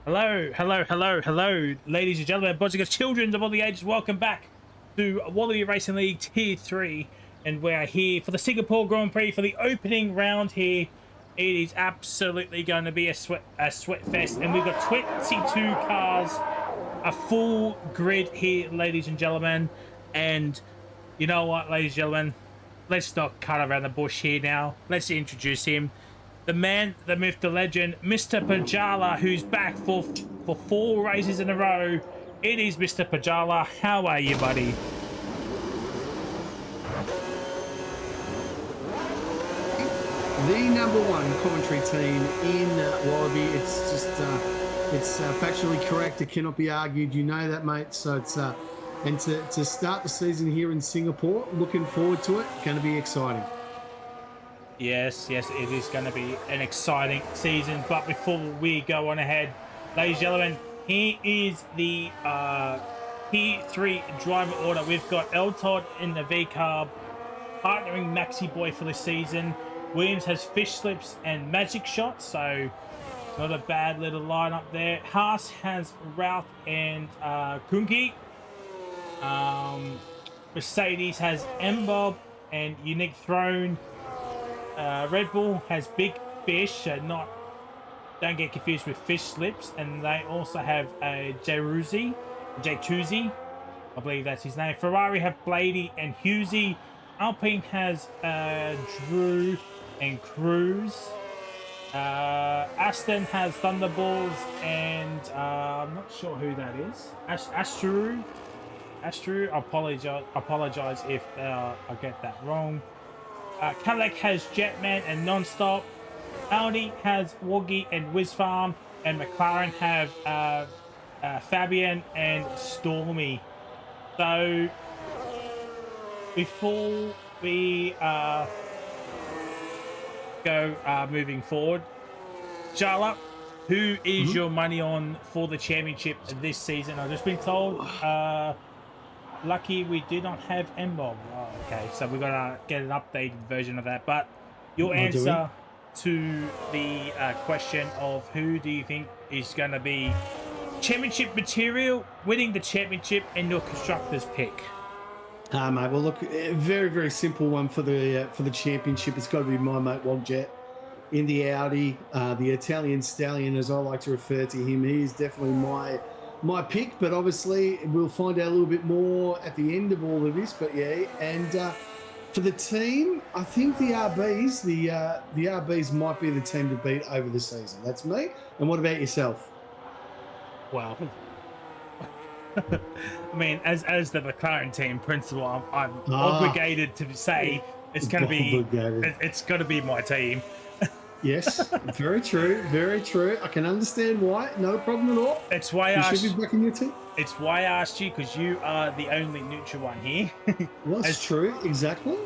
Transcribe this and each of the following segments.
Hello, hello, hello, hello, ladies and gentlemen, boys and girls, children of all the ages. Welcome back to Wallaby Racing League Tier 3. And we are here for the Singapore Grand Prix for the opening round here. It is absolutely going to be a sweat fest. And we've got 22 cars, a full grid here, ladies and gentlemen. And you know what, ladies and gentlemen? Let's not cut around the bush here now. Let's introduce him. The man, the myth, the legend, Mr. Pajala, who's back for 4 races in a row. It is Mr. Pajala. How are you, buddy? The number one commentary team in Wallaby. It's just, it's factually correct. It cannot be argued. You know that, mate. So it's, and to start the season here in Singapore, looking forward to it. Going to be exciting. Yes, it is going to be an exciting season. But before we go on ahead, ladies and gentlemen, here is the P3 driver order. We've got El Todd in the V-Carb, partnering Maxi Boy for the season. Williams has Fish Slips and Magic Shot, so not a bad little lineup there. Haas has Ralph and Kunki. Mercedes has Mbob and Unique Throne. Red Bull has Big Fish, don't get confused with Fish Slips, and they also have Jatuzi, I believe that's his name. Ferrari have Blady and Husey. Alpine has Drew and Cruz. Aston has Thunderballs and I'm not sure who that is. Astru. I apologize if I get that wrong. Cadillac has Jetman and Nonstop. Audi has Woggy and Wizfarm. And McLaren have Fabian and Stormy. So, before we go moving forward, Jala, who is your money on for the championship this season? I've just been told lucky we do not have Mbob. Oh, okay, so we're gonna get an updated version of that. But your answer to the question of who do you think is going to be championship material, winning the championship, and your constructor's pick? Mate, well, look, a very, very simple one for the championship. It's got to be my mate Wogjet in the Audi, the Italian stallion, as I like to refer to him. He is definitely my pick, but obviously we'll find out a little bit more at the end of all of this. But yeah, and for the team, I think the RBs, the RBs might be the team to beat over the season. That's me. And what about yourself? Well, I mean, as the McLaren team principal, I'm obligated to say it's going to be my team. Yes, very true, very true. I can understand why. No problem at all. It's why you should be backing your team. It's why I asked you, because you are the only neutral one here. Well, that's true. Exactly.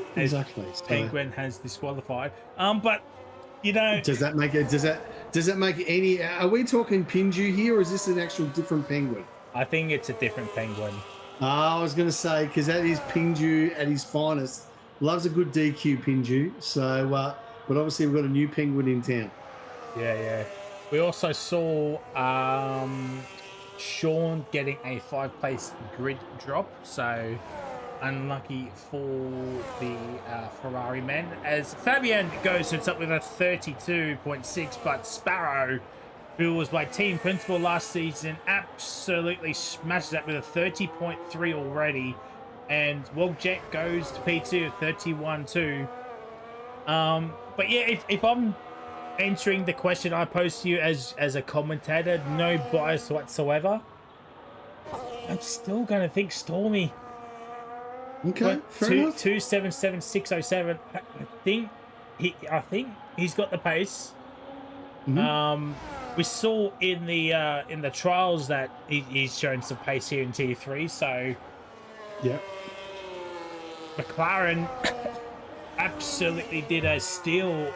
Penguin has disqualified. But you know, does that make any? Are we talking Pinju here, or is this an actual different penguin? I think it's a different penguin. I was going to say, because that is Pinju at his finest. Loves a good DQ, Pinju. So, but obviously we've got a new penguin in town. Yeah. We also saw Sean getting a 5-place grid drop. So unlucky for the Ferrari men. As Fabian goes up with a 32.6, but Sparrow, who was my team principal last season, absolutely smashes that with a 30.3 already. And Wogjet goes to P2 at 31.2. But yeah, if I'm answering the question I posed to you as a commentator, no bias whatsoever, I'm still going to think Stormy. Okay, fair enough. 277,607. I think he's got the pace. Mm-hmm. We saw in the trials that he's shown some pace here in Tier 3. So yeah, McLaren absolutely did a steal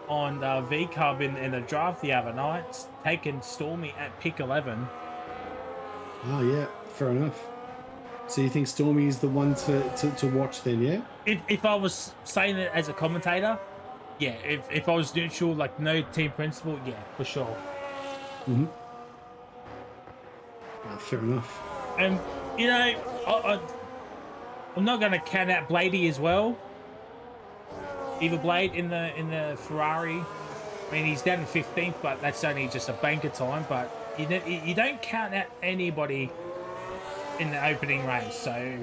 on V-Cub in the draft the other night, taking Stormy at pick 11. Oh yeah, fair enough. So you think Stormy is the one to watch then, yeah? If I was saying it as a commentator, yeah. If I was neutral, like no team principal, yeah, for sure. Mm-hmm. Fair enough. And you know, I'm not going to count out Bladey as well. Eva Blade in the Ferrari. I mean, he's down in 15th, but that's only just a banker time. But you don't count out anybody in the opening race. So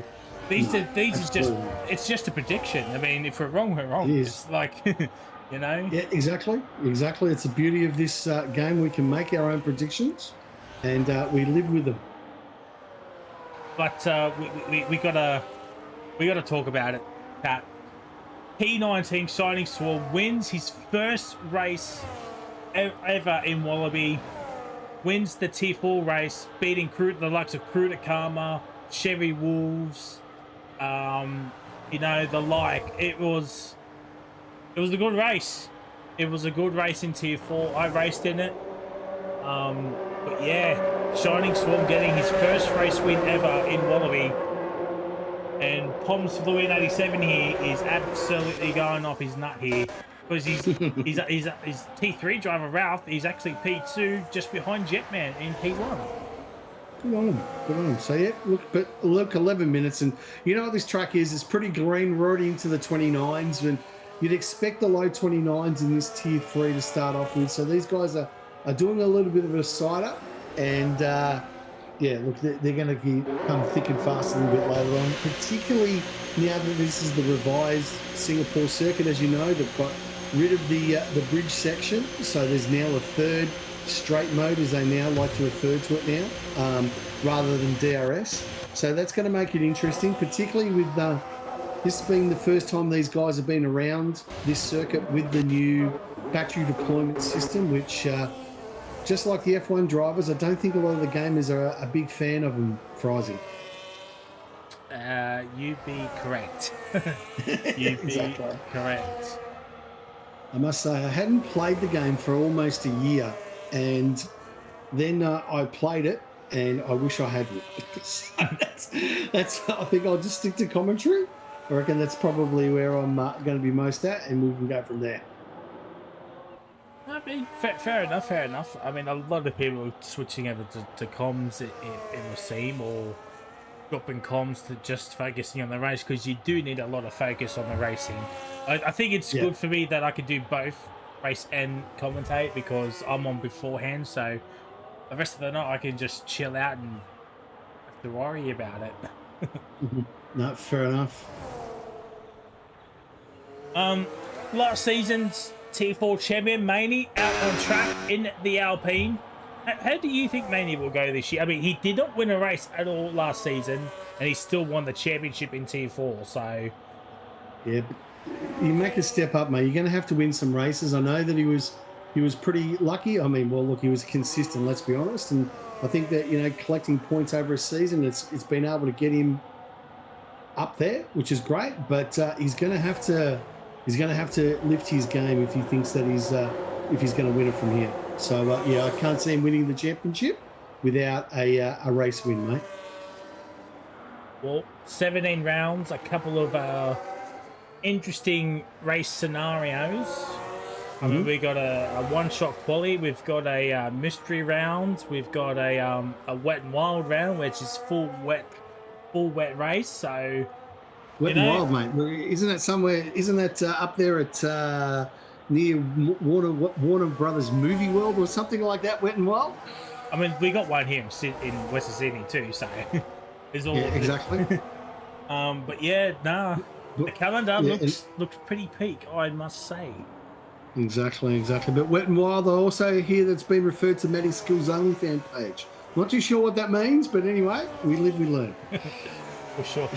these are it's just a prediction. I mean, if we're wrong, we're wrong. It's like you know. Yeah, exactly. It's the beauty of this game. We can make our own predictions, and we live with them. But we gotta talk about it. Pat. P19 Shining Swarm wins his first race ever in Wallaby. Wins the Tier 4 race, beating the likes of Cruda Karma, Chevy Wolves, you know, the like. It was a good race. It was a good race in Tier 4. I raced in it. But yeah, Shining Swarm getting his first race win ever in Wallaby. And Pom's Fluid 87 here is absolutely going off his nut here because he's T3 driver Ralph. He's actually P2 just behind Jetman in P1. Good on him. So yeah, look, 11 minutes, and you know what this track is? It's pretty green. We're already into the 29s, and you'd expect the low 29s in this Tier 3 to start off with. So these guys are doing a little bit of a side up, and yeah, look, they're going to come thick and fast a little bit later on, particularly now that this is the revised Singapore circuit. As you know, they've got rid of the bridge section, so there's now a third straight mode, as they now like to refer to it now, rather than DRS. So that's going to make it interesting, particularly with this being the first time these guys have been around this circuit with the new battery deployment system, which just like the F1 drivers, I don't think a lot of the gamers are a big fan of them, Frizy. You be correct. You be correct. I must say, I hadn't played the game for almost a year, and then I played it, and I wish I had. So that's. I think I'll just stick to commentary. I reckon that's probably where I'm going to be most at, and we can go from there. I mean, fair enough. I mean, a lot of people switching over to comms, it would seem, or dropping comms to just focusing on the race, because you do need a lot of focus on the racing. I think it's good for me that I could do both race and commentate, because I'm on beforehand, so the rest of the night I can just chill out and have to worry about it. No, fair enough. Last season's T4 champion, Maney, out on track in the Alpine. How do you think Maney will go this year? I mean, he did not win a race at all last season, and he still won the championship in T4, so... Yeah, but you make a step up, mate. You're going to have to win some races. I know that he was pretty lucky. I mean, well, look, he was consistent, let's be honest, and I think that, you know, collecting points over a season, it's been able to get him up there, which is great, but he's going to have to lift his game if he thinks that if he's going to win it from here. So yeah, I can't see him winning the championship without a race win, mate. Well, 17 rounds, a couple of interesting race scenarios. I mean, we got a one-shot quali. We've got a mystery round. We've got a wet and wild round, which is full wet race. So wet and wild, mate. Isn't that somewhere? Isn't that up there at near Warner Brothers Movie World or something like that? Wet and wild. I mean, we got one here in Western Sydney too. So it's all exactly. But yeah, nah. The calendar looks pretty peak, I must say. Exactly. But Wet and Wild, I also hear that's been referred to Maddie Skills Only fan page. Not too sure what that means, but anyway, we live, we learn. For sure.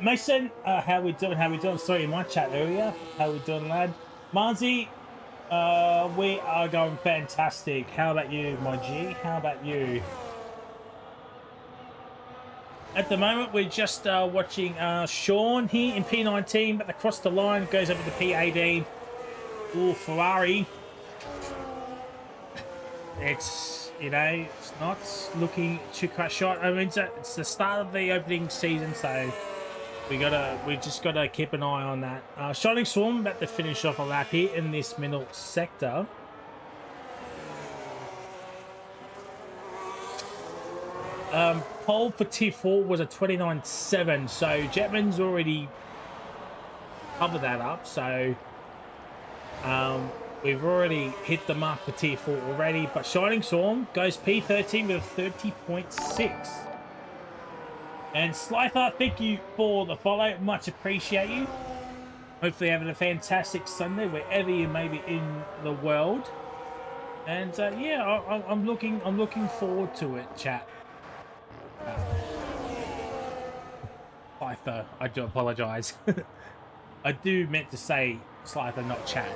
Mason, how we doing? Sorry, in my chat earlier. How we doing, lad? Marzi, we are going fantastic. How about you, my G? How about you? At the moment, we're just watching Sean here in P19, but across the line goes over to P18. Ooh, Ferrari. It's, you know, it's not looking too quite short. I mean, it's the start of the opening season, so we just gotta keep an eye on that. Shining Swarm about to finish off a lap here in this middle sector. Pole for tier 4 was a 29.7, so Jetman's already covered that up. So we've already hit the mark for tier 4 already. But Shining Storm goes P13 with a 30.6. And Slifer, thank you for the follow. Much appreciate you. Hopefully having a fantastic Sunday wherever you may be in the world. And yeah, I'm looking forward to it, chat. Slifer, I do apologise. I do meant to say Slifer, not chat.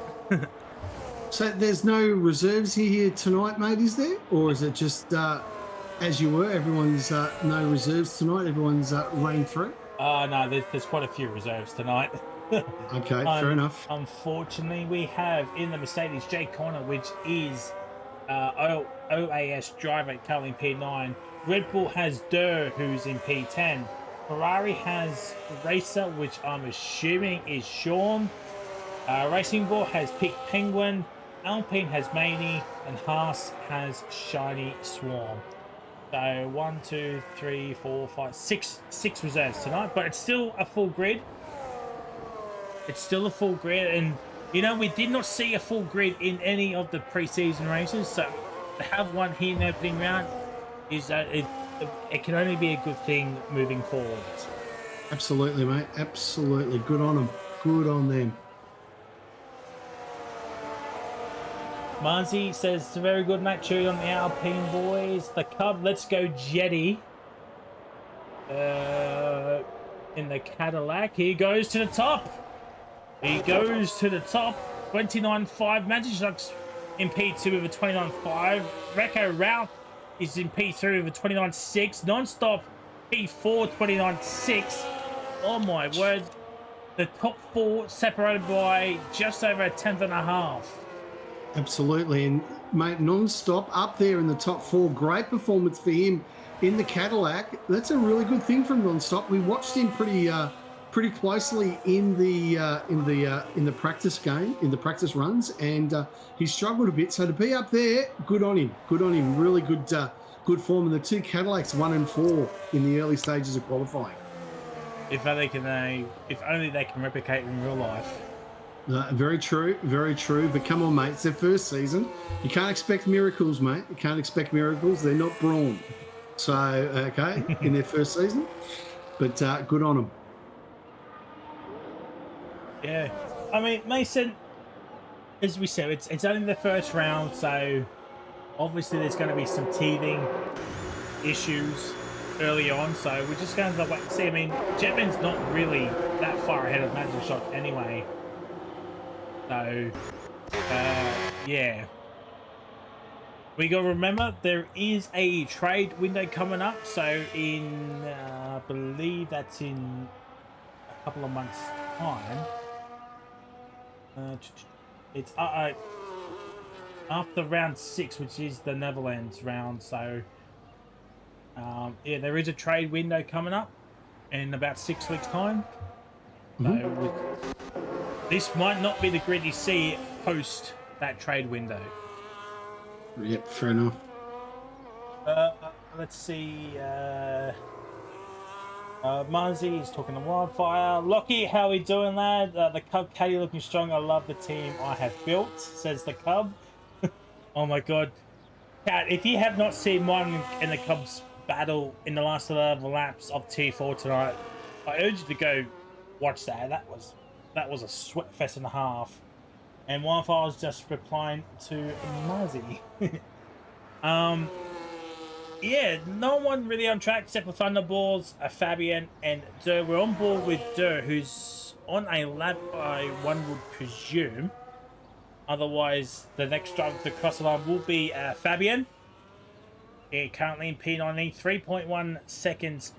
So there's no reserves here tonight, mate, is there? Or is it just as you were, everyone's no reserves tonight, everyone's rain through? No, there's quite a few reserves tonight. Okay, fair enough. Unfortunately, we have in the Mercedes J Connor, which is OAS driver currently in P9. Red Bull has Durr, who's in P10. Ferrari has Racer, which I'm assuming is Sean. Racing Bull has picked Penguin. Alpine has Maney, and Haas has Shiny Swarm. So 1, 2, 3, 4, 5, 6 reserves tonight, but it's still a full grid. It's still a full grid, and you know, we did not see a full grid in any of the pre-season races, so to have one here in the opening round is that it can only be a good thing moving forward. Absolutely, mate. Absolutely. Good on them. Good on them. Marzi says, it's a very good match cheering on the Alpine boys. The Cub, let's go Jetty. In the Cadillac. He goes to the top. He goes to the top. 29.5. Magic Sharks in P2 with a 29.5. Recco Ralph is in P3 with a 29.6. Non-stop P4 29.6. Oh my word. The top 4 separated by just over a tenth and a half. Absolutely. And, mate, non-stop up there in the top 4. Great performance for him in the Cadillac. That's a really good thing from non-stop. We watched him pretty closely in the practice game, in the practice runs, and he struggled a bit. So to be up there, good on him. Good on him. Really good form. And the 2 Cadillacs, 1 and 4 in the early stages of qualifying. If only they can replicate in real life. Very true, very true. But come on, mate, it's their first season. You can't expect miracles, mate. You can't expect miracles. They're not Braun. So, okay, in their first season. But good on them. Yeah. I mean, Mason, as we said, it's only the first round, so obviously there's going to be some teething issues early on, so we're just going to wait and see. I mean, Jetman's not really that far ahead of Magic Shot anyway. So, yeah. We got to remember, there is a trade window coming up, so in, I believe that's in a couple of months' time. It's after round 6, which is the Netherlands round, so yeah, there is a trade window coming up in about 6 weeks' time. So this might not be the grid you see post that trade window. Yep, fair enough. Let's see. Marzi is talking to Wildfire. Lockie, how we doing, lad? The Cub Caddy looking strong. I love the team I have built, says the Cub. Oh my god. Cat, if you have not seen mine and the Cubs battle in the last 11 laps of Tier 4 tonight, I urge you to go watch that. That was a sweat fest and a half. And Wildfire was just replying to Marzi. Yeah, no one really on track except for Thunderballs, Fabian, and Durr. We're on board with Durr, who's on a lap, one would presume. Otherwise, the next driver to cross the line will be Fabian. Currently in P19, 3.1 seconds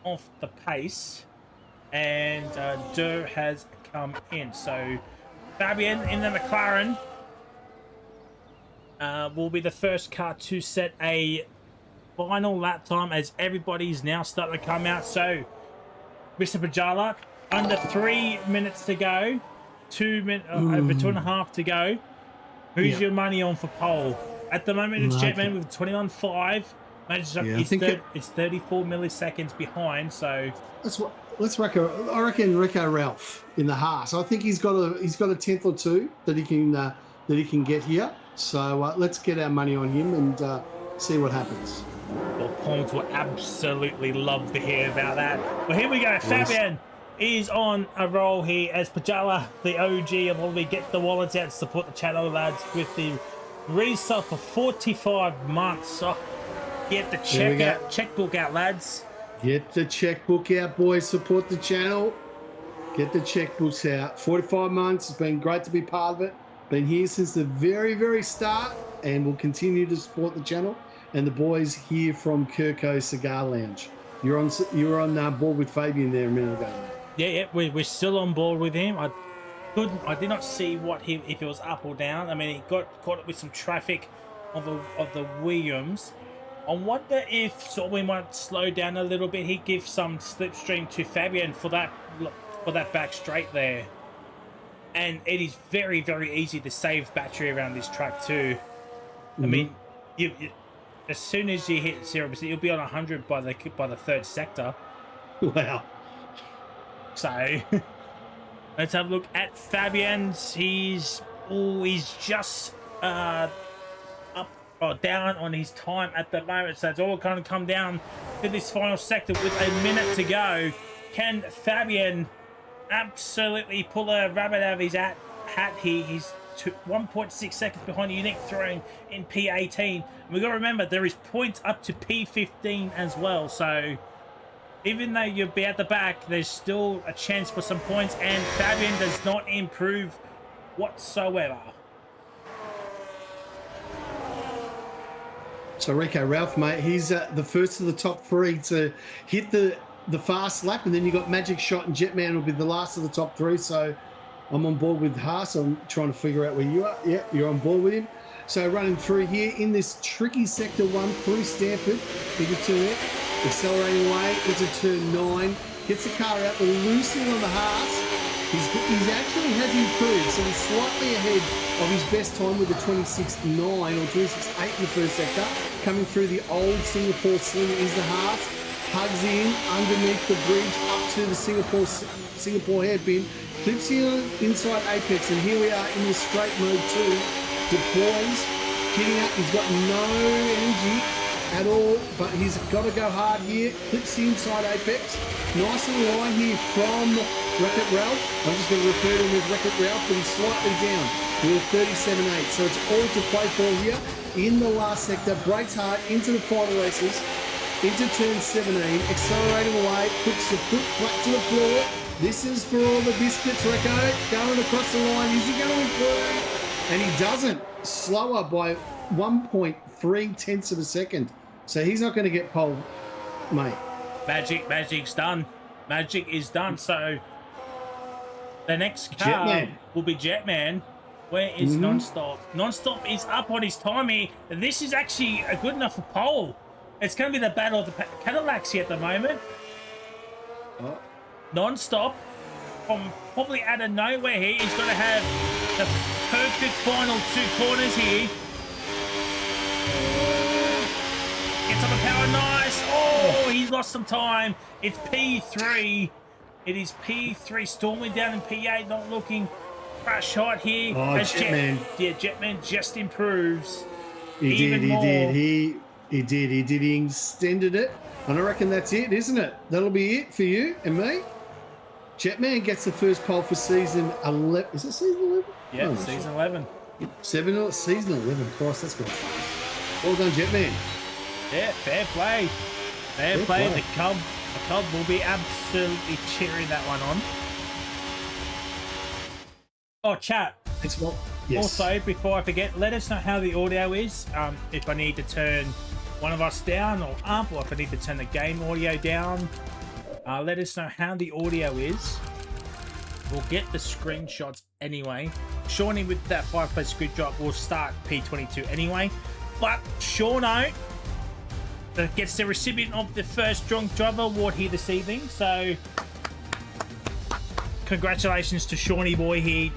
off the pace. And Durr has come in. So, Fabian in the McLaren will be the first car to set a final lap time, as everybody's now starting to come out. So, Mr. Pajala, under 3 minutes to go, over 2.5 to go. Who's your money on for pole? At the moment, it's Jetman with 29.5. Yeah, I think it's 34 milliseconds behind, so let's reckon. I reckon Rico Ralph in the Haas. I think he's got a tenth or two that he can get here. So let's get our money on him and see what happens. well, Ponds will absolutely love to hear about that. Well, here we go. Fabian is on a roll here as Pajala, the OG of all the Get the Wallets Out to support the channel, lads, with the resale for 45 months. Oh, get the checkbook out, lads. Get the checkbook out, boys. Support the channel. Get the checkbooks out. 45 months. It's been great to be part of it. Been here since the very, very start, and we'll continue to support the channel. And the boys here from Kirko Cigar Lounge. You're on board with Fabian there a minute ago. Yeah, we're still on board with him. I did not see if it was up or down. I mean, he got caught up with some traffic of the Williams. I wonder if we might slow down a little bit. He gives some slipstream to Fabian for that back straight there, and it is very, very easy to save battery around this track too. I mean, you as soon as you hit 0%, you'll be on 100 by the third sector. Wow. So let's have a look at Fabian's. He's just up or down on his time at the moment. So it's all going to come down to this final sector with a minute to go. Can Fabian absolutely pull a rabbit out of his hat here? He's 1.6 seconds behind Unique Throne in P18. We've got to remember there is points up to P15 as well. So even though you'll be at the back, there's still a chance for some points, and Fabian does not improve whatsoever. So Rico Ralph, mate, he's the first of the top three to hit the fast lap, and then you got Magic Shot and Jetman will be the last of the top three. So I'm on board with Haas. I'm trying to figure out where you are. Yeah, you're on board with him. So running through here in this tricky sector 1 through Stanford, into turn it, accelerating away into turn 9, gets the car out, the loosening on the Haas. He's actually has improved, so he's slightly ahead of his best time with the 26.9 or 26.8 in the first sector. Coming through the old Singapore Slinger is the Haas. Hugs in underneath the bridge up to the Singapore hairpin. Clips in inside Apex, and here we are in the straight mode 2. Deploys, hitting up. He's got no energy at all, but he's got to go hard here. Clips the inside Apex. Nice little line here from Wreck-It Ralph. I'm just going to refer to him as Wreck-It Ralph, but he's slightly down with a 37.8. So it's all to play for here in the last sector. Brakes hard into the final races, into turn 17, accelerating away, puts the foot flat to the floor. This is for all the biscuits, Recco. Going across the line. Is he going to improve? And he doesn't. Slower by 1.3 tenths of a second. So he's not going to get pole, mate. Magic's done. Magic is done. So the next car will be Jetman. Where is Nonstop? Nonstop is up on his time here. This is actually a good enough for pole. It's going to be the battle of the Cadillacs here at the moment. Oh. Nonstop, from probably out of nowhere here, he's going to have the perfect final 2 corners here. Gets up a power, nice. Oh, he's lost some time. It's P3. It is P3, storming down in P8, not looking crash hot here. Oh, Jetman. Jetman just improves. He did. He extended it. And I reckon that's it, isn't it? That'll be it for you and me. Jetman gets the first pole for season 11. Is it season 11? Yeah, season 11. Season 11. Christ, that's good. Well done, Jetman. Yeah, fair play. Fair play. The Cub will be absolutely cheering that one on. Oh, chat. Thanks, Bob. Yes. Also, before I forget, let us know how the audio is. If I need to turn one of us down or up, or if I need to turn the game audio down. Let us know how the audio is. We'll get the screenshots anyway. Shawnee with that 5-place grid drop will start P22 anyway. But Shawno that gets the recipient of the first Drunk Driver Award here this evening. So congratulations to Shawnee boy here.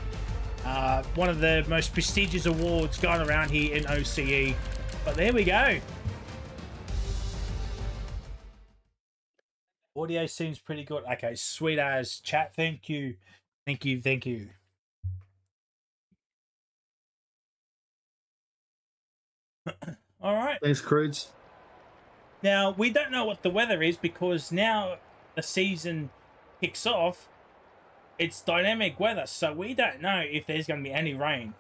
One of the most prestigious awards going around here in OCE. But there we go. Audio seems pretty good. Okay, sweet as chat. Thank you. Thank you. Thank you. All right. Thanks, Croods. Now, we don't know what the weather is because now the season kicks off. It's dynamic weather, so we don't know if there's going to be any rain.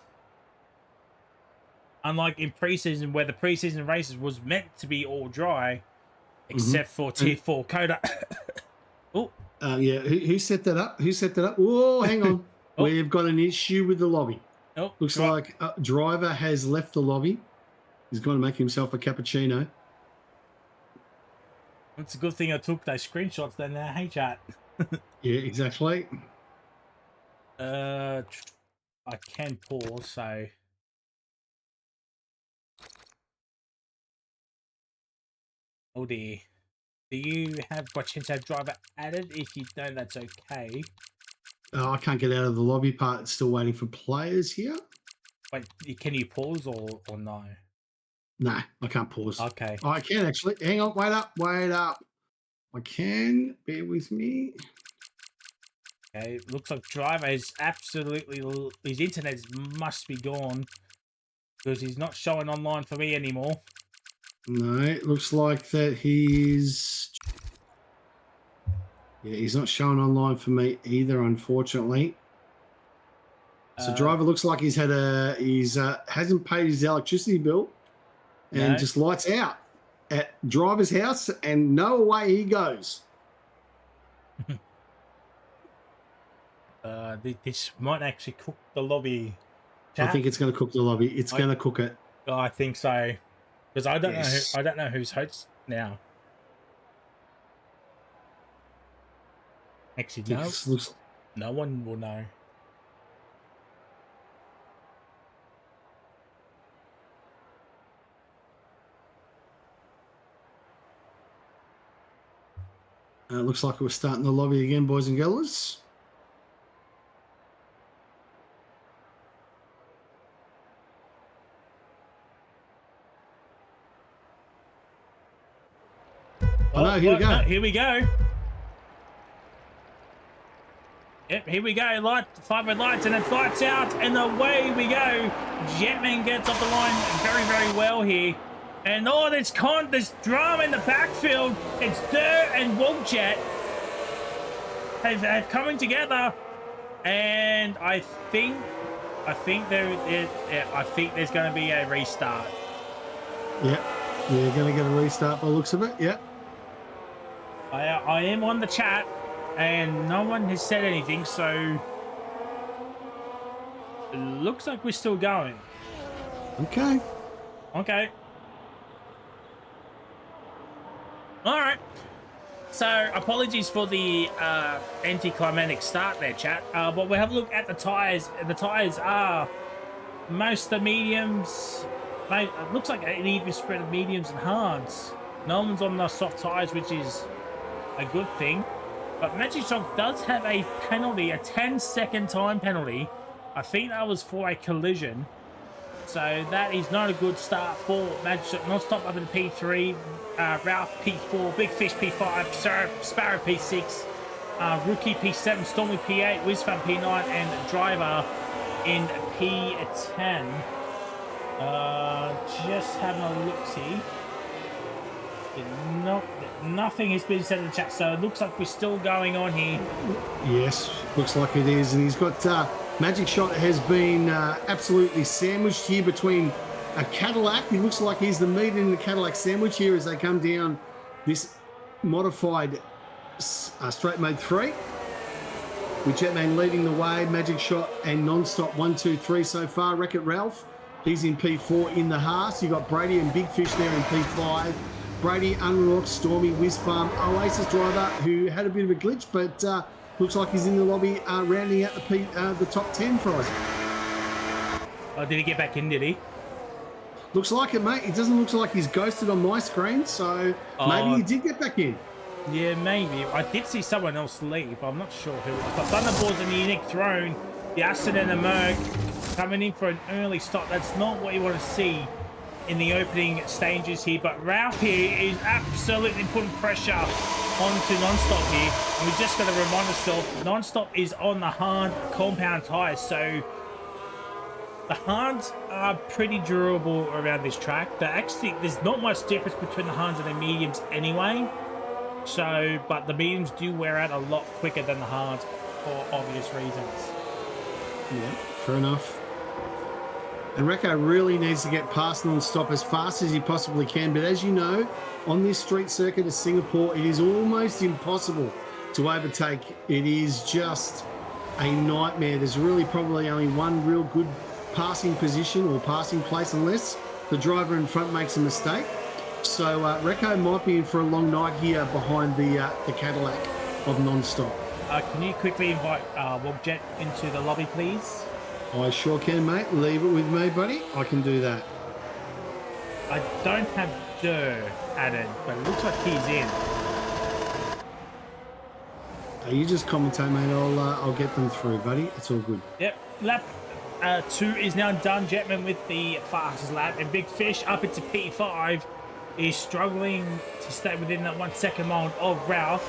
Unlike in preseason, where the preseason races was meant to be all dry, except for Tier 4 Coda. Oh, Yeah, who set that up? Who set that up? Oh, hang on. Oh. We've got an issue with the lobby. oh, Looks like driver has left the lobby. He's going to make himself a cappuccino. It's a good thing I took those screenshots then. Hey, chat. Yeah, exactly. I can pause, so. Oh dear. Do you have by chance have driver added? If you don't, that's okay. I can't get out of the lobby part. It's still waiting for players here. Wait, can you pause or no? No, I can't pause. Okay. Oh, I can actually. Hang on, wait up. I can. Bear with me. Okay, looks like driver is absolutely, his internet must be gone because he's not showing online for me anymore. No, it looks like that he's. Yeah, he's not showing online for me either, unfortunately. So driver looks like he's hasn't paid his electricity bill and just lights out at driver's house and no away he goes. This might actually cook the lobby. Chat? I think it's going to cook the lobby. It's going to cook it. Oh, I think so, because I don't know. I don't know who's host now. Actually, no one will know. Looks like we're starting the lobby again, boys and girls. Oh, no, here we go. No, here we go. Yep, here we go. Light, 5 red lights, and it's lights out, and away we go. Jetman gets off the line very, very well here. And oh, there's drama in the backfield. It's Durr and Walkjet have coming together, and I think there's going to be a restart. Yep, we're going to get a restart by the looks of it. Yep. I am on the chat, and no one has said anything, so it looks like we're still going. Okay. Okay. All right. So apologies for the anticlimactic start there, chat. But we'll have a look at the tyres. The tyres are most the mediums. It looks like an even spread of mediums and hards. No one's on the soft tyres, which is a good thing. But Magic Shock does have a penalty, a 10-second time penalty. I think that was for a collision. So that is not a good start for Magic Shock. Non-stop up in P3, Ralph P4, Big Fish P5, Sparrow P6, Rookie P7, Stormy P8, Wizfan P9, and Driver in P10. Just having a look-see. Nothing has been said in the chat, so it looks like we're still going on here. Yes, looks like it is. And he's got Magic Shot has been absolutely sandwiched here between a Cadillac. He looks like he's the meat in the Cadillac sandwich here as they come down this modified straight mode 3. With Jetman leading the way, Magic Shot and Non-Stop 1, 2, 3 so far. Wreck-It Ralph, he's in P4 in the Haas. You got Brady and Big Fish there in P5. Brady, Unrock, Stormy, Wizfarm, Oasis Driver, who had a bit of a glitch, but looks like he's in the lobby rounding out the top 10 for us. Oh, did he get back in, did he? Looks like it, mate. It doesn't look like he's ghosted on my screen, so maybe he did get back in. Yeah, maybe. I did see someone else leave. I'm not sure who it was. But Thunderbolt and the Unique Throne, the Aston and the Merc coming in for an early stop. That's not what you want to see in the opening stages here, but Ralph here is absolutely putting pressure onto Non-Stop here. And we just got to remind ourselves, Non-Stop is on the hard compound tires, so the hards are pretty durable around this track. There's not much difference between the hards and the mediums anyway. So, but the mediums do wear out a lot quicker than the hards for obvious reasons. Yeah, fair enough. And Recco really needs to get past Non-Stop as fast as he possibly can. But as you know, on this street circuit of Singapore, it is almost impossible to overtake. It is just a nightmare. There's really probably only one real good passing position or passing place unless the driver in front makes a mistake. So Recco might be in for a long night here behind the Cadillac of Non-Stop. Can you quickly invite Wogjet into the lobby, please? I sure can, mate. Leave it with me, buddy. I can do that. I don't have Durr added, but it looks like he's in. You just commentate, mate. I'll get them through, buddy. It's all good. Yep. Lap 2 is now done. Jetman with the fastest lap, and Big Fish up into P5 is struggling to stay within that 1 second mold of Ralph,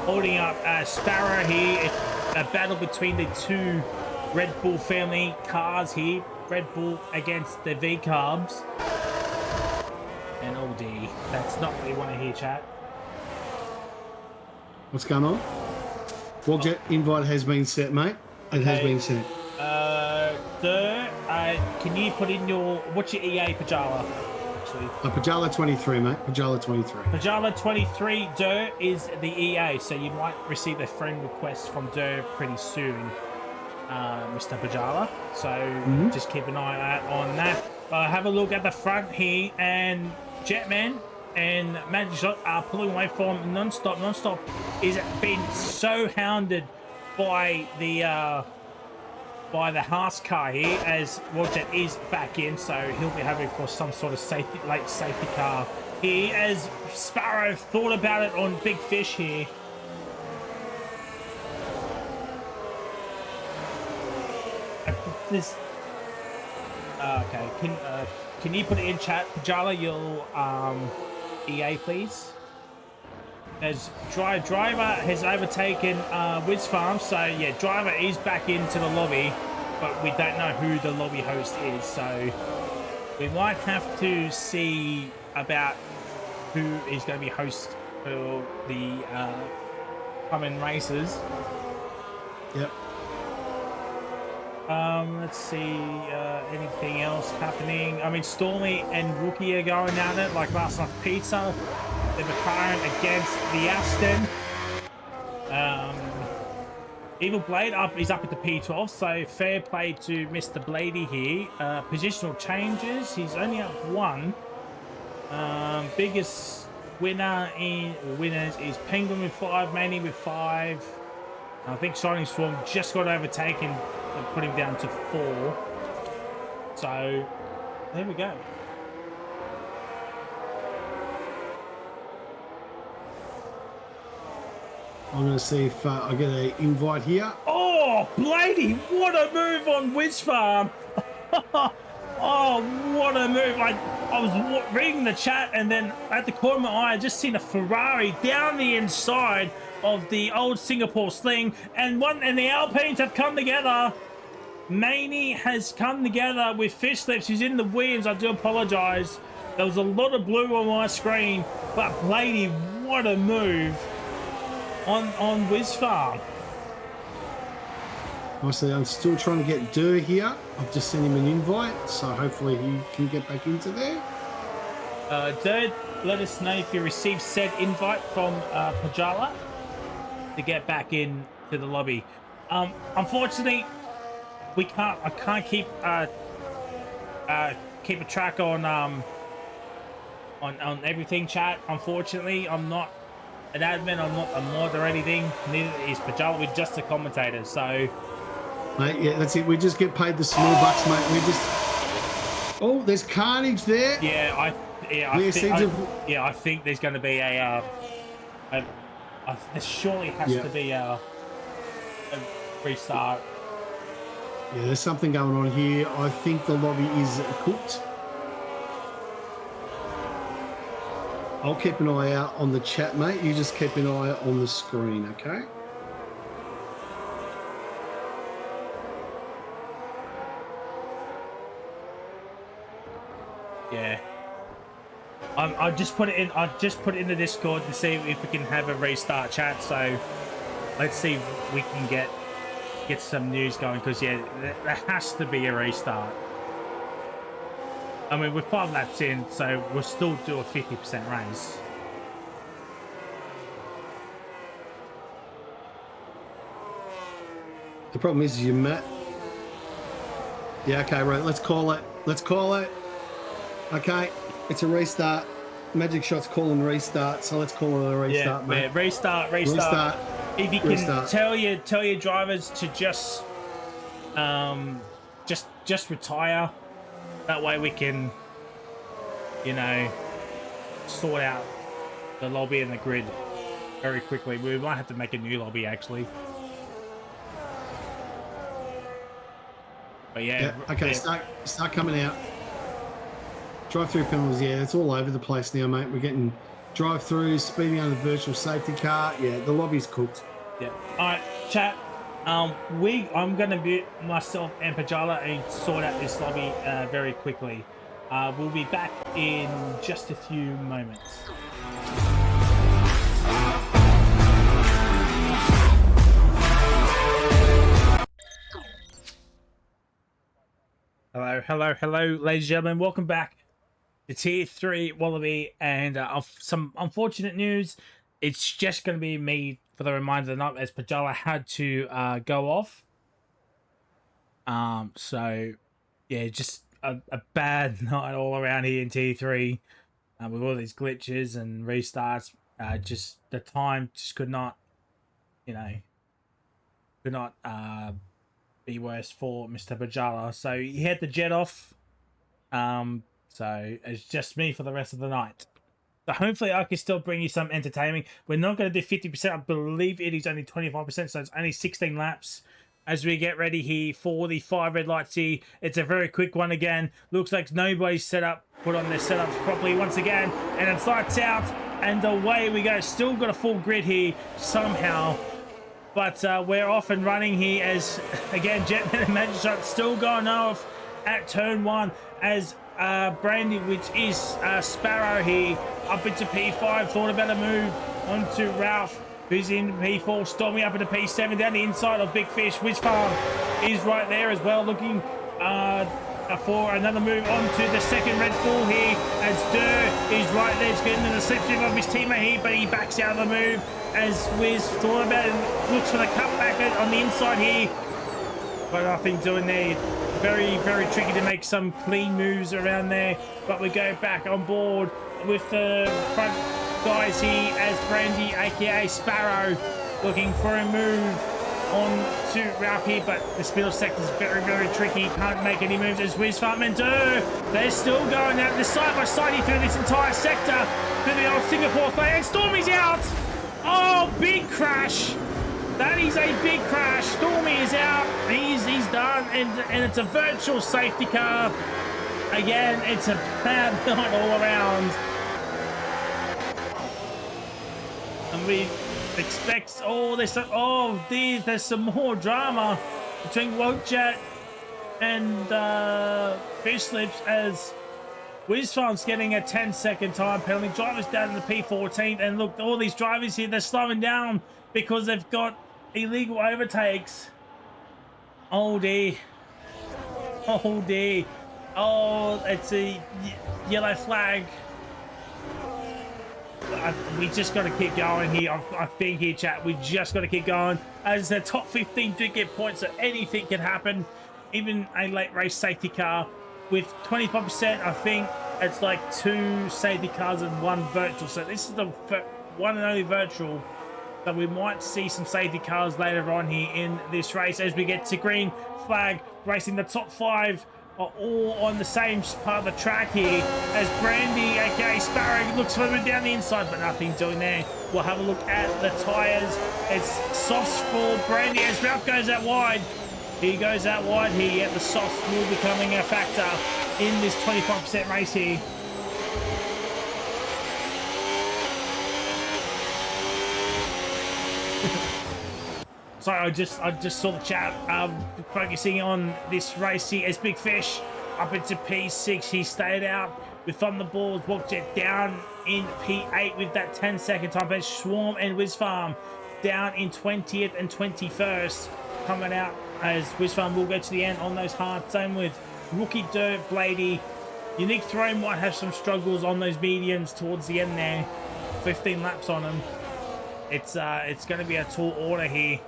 holding up Sparrow here. It's a battle between the two Red Bull family cars here. Red Bull against the V-Carbs. And oh D, that's not what you want to hear, chat. What's going on? Wogjet invite has been set, mate. It has been sent. Can you put in what's your EA, Pajala? Actually, Pajala 23, mate. Pajala 23. Pajala 23, Durr is the EA, so you might receive a friend request from Durr pretty soon, Mr. Pajala. So just keep an eye out on that. Have a look at the front here, and Jetman and Magic Shot are pulling away from Non-Stop. Non-Stop is being so hounded by the Haas car here, as Wogjet is back in, so he'll be having for some sort of late safety car here, as Sparrow thought about it on Big Fish here. This okay, can you put it in chat, Pajala, your EA, please? As Driver has overtaken Wiz Farm, so yeah, Driver is back into the lobby, but we don't know who the lobby host is, so we might have to see about who is going to be host for the coming races. Yep. Let's see, anything else happening? I mean, Stormy and Rookie are going at it, like last night's pizza. The McLaren against the Aston. Evil Blade is up at the P12, so fair play to Mr. Bladey here. Positional changes, he's only up one. Biggest winners is Penguin with 5, Manny with 5. I think Shining Swarm just got overtaken and put him down to 4. So there we go. I'm going to see if I get an invite here. Oh, Bladey, what a move on Wiz Farm. Oh, what a move. I was reading the chat, and then at the corner of my eye, I just seen a Ferrari down the inside of the old Singapore Sling, and the Alpines have come together. Maney has come together with Fish Lips. He's in the Williams. I do apologize. There was a lot of blue on my screen, but Bladey, what a move on Wiz Farm. Honestly, I'm still trying to get Durr here. I've just sent him an invite, so hopefully he can get back into there. Durr, let us know if you received said invite from Pajala to get back in to the lobby. Unfortunately, I can't keep a track on everything, chat. Unfortunately, I'm not an admin, I'm not a mod or anything. Neither is Pajala. We're just a commentator, so. Mate, yeah, that's it. We just get paid the small bucks, mate. We just. Oh, there's carnage there. Yeah, I think there's going to be there surely has to be a restart. Yeah, there's something going on here. I think the lobby is cooked. I'll keep an eye out on the chat, mate. You just keep an eye on the screen, okay? Yeah. I just put it in. I just put it in the Discord to see if we can have a restart chat. So let's see if we can get some news going. Because yeah, there has to be a restart. I mean, we're 5 laps in, so we'll still do a 50% race. The problem is you met. Yeah, okay, right. Let's call it. Let's call it. Okay, it's a restart. Magic Shot's calling restart, so let's call it a restart, mate. Yeah, restart. If you can tell your drivers to just retire. That way we can, you know, sort out the lobby and the grid very quickly. We might have to make a new lobby actually. But yeah, okay, yeah. Start coming out. Drive-through penalties, yeah, it's all over the place now, mate. We're getting drive-throughs, speeding under the virtual safety car. Yeah, the lobby's cooked. Yeah. All right, chat. I'm gonna mute myself and Pajala and sort out this lobby very quickly. We'll be back in just a few moments. Hello, ladies and gentlemen. Welcome back to Tier 3 Wallaby, and some unfortunate news. It's just going to be me for the remainder of the night, as Pajala had to go off. So, yeah, just a bad night all around here in Tier 3 with all these glitches and restarts. Just the time just could not, you know, be worse for Mr. Pajala. So he had to jet off. So it's just me for the rest of the night. So hopefully I can still bring you some entertainment. We're not going to do 50%. I believe it is only 25%, so it's only 16 laps. As we get ready here for the 5 red lights here, it's a very quick one again. Looks like nobody's put on their setups properly once again. And it's lights out, and away we go. Still got a full grid here somehow. But we're off and running here as, again, Jetman and Magic Shot still going off at turn 1 as Brandy, which is Sparrow here, up into P5, thought about a move onto Ralph, who's in P4, Stormy up into P7, down the inside of Big Fish. Wiz Farm is right there as well, looking for another move onto the second Red Bull here, as Durr is right there. He's getting in the slipstream of his teammate here, but he backs out of the move as Wiz thought about it, looks for the cutback on the inside here, but nothing doing there. Very, very tricky to make some clean moves around there, but we go back on board with the front guys here as Brandy, aka Sparrow, looking for a move on to Ralph here, but the speed sector is very, very tricky. Can't make any moves as Wiz Farm and Durr. They're still going out the side by side here through this entire sector through the old Singapore play, and Stormy's out. Oh, big crash. That is a big crash. Stormy is out. He's done, and it's a virtual safety car. Again, it's a bad night all around. And we expect all this. Oh, there's some more drama between Wojat and Fish Slips as Wiz Farm's getting a 10-second time penalty. Drivers down in the P14, and look, all these drivers here, they're slowing down because they've got illegal overtakes. Oh dear. Oh dear. Oh, it's a yellow flag. We just got to keep going here. I think here, chat, we just got to keep going. As the top 15 do get points, so anything can happen. Even a late race safety car with 25%, I think it's like 2 safety cars and 1 virtual. So this is the one and only virtual. So we might see some safety cars later on here in this race as we get to green flag, racing the top 5 are all on the same part of the track here as Brandy, aka Sparrow, looks for them down the inside, but nothing doing there. We'll have a look at the tyres. It's softs for Brandy as Ralph goes out wide. He goes out wide here, yet the softs will be becoming a factor in this 25% race here. Sorry, I just saw the chat focusing on this race here as Big Fish up into P6. He stayed out with Thunderballs, Walkjet down in P8 with that 10-second time bench. Swarm and Wizfarm down in 20th and 21st, coming out as Wizfarm will go to the end on those hard. Same with Rookie Dirt, Blady. Unique Throne might have some struggles on those mediums towards the end there. 15 laps on them. It's going to be a tall order here.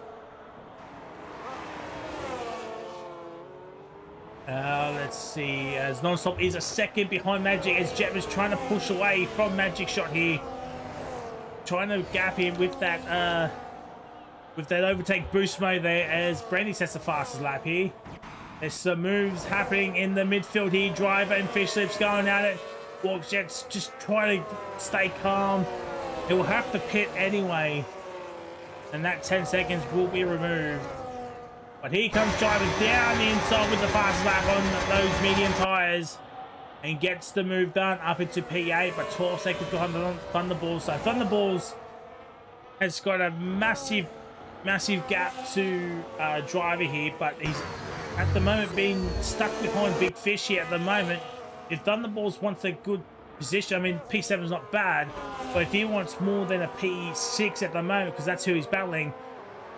Let's see, as Nonstop is a second behind Magic, as Jet was trying to push away from Magic Shot here, trying to gap him with that overtake boost mode there, as Brandy sets the fastest lap here. There's some moves happening in the midfield here. Driver and Fish Lips going at it. Walkjet's just trying to stay calm. He will have to pit anyway, and that 10 seconds will be removed. But here comes Driver down the inside with the fast lap on those medium tyres and gets the move done up into P8, but 12 seconds behind the Thunderballs. So Thunderballs has got a massive gap to Driver here, but he's at the moment being stuck behind Big Fish here at the moment. If Thunderballs wants a good position, I mean, P7 is not bad, but if he wants more than a P6 at the moment, because that's who he's battling,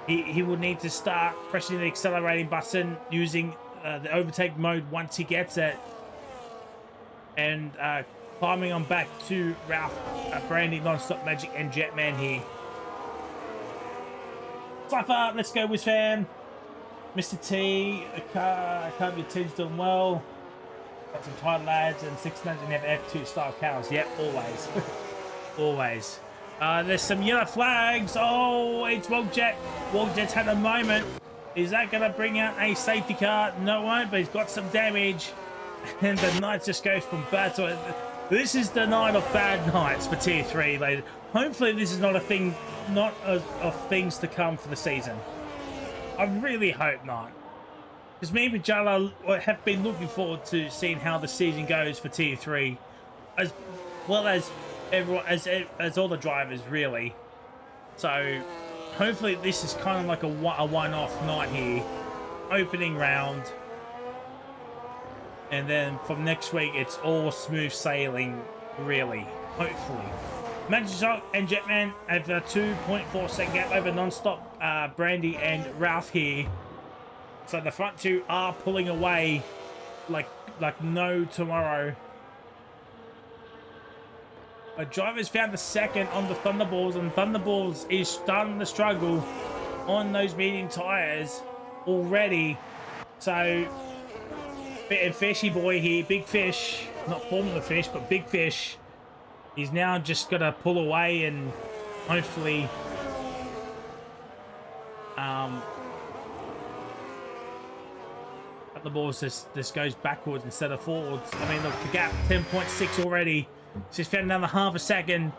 he would need to start pressing the accelerating button, using the overtake mode once he gets it, and climbing on back to Ralph, Brandy, Nonstop, Magic, and Jetman here. Cypher, let's go with fam. Mr. T, I hope your team's doing well. Got some tight lads and 600 and have F2 style cows. Yep, always. Always. There's some yellow flags. Oh, it's Walkjet. Walkjet's had a moment. Is that going to bring out a safety car? No, it won't, but he's got some damage. And the night just goes from bad to... This is the night of bad nights for Tier 3, ladies. Hopefully this is not a thing, not of things to come for the season. I really hope not. Because me and Pajala have been looking forward to seeing how the season goes for Tier 3. As well as everyone, as all the drivers, really. So hopefully this is kind of like a one-off night here. Opening round. And then from next week, it's all smooth sailing, really. Hopefully. Magic Shot and Jetman have a 2.4 second gap over Nonstop, Brandy and Ralph here. So the front two are pulling away like no tomorrow. But Drivers found the second on the Thunderballs, and Thunderballs is starting to struggle on those medium tyres already. So, and Fishy Boy here, Big Fish, not Formula Fish, but Big Fish, he's now just got to pull away and hopefully the balls this goes backwards instead of forwards. I mean, look, the gap 10.6 already. She's found another half a second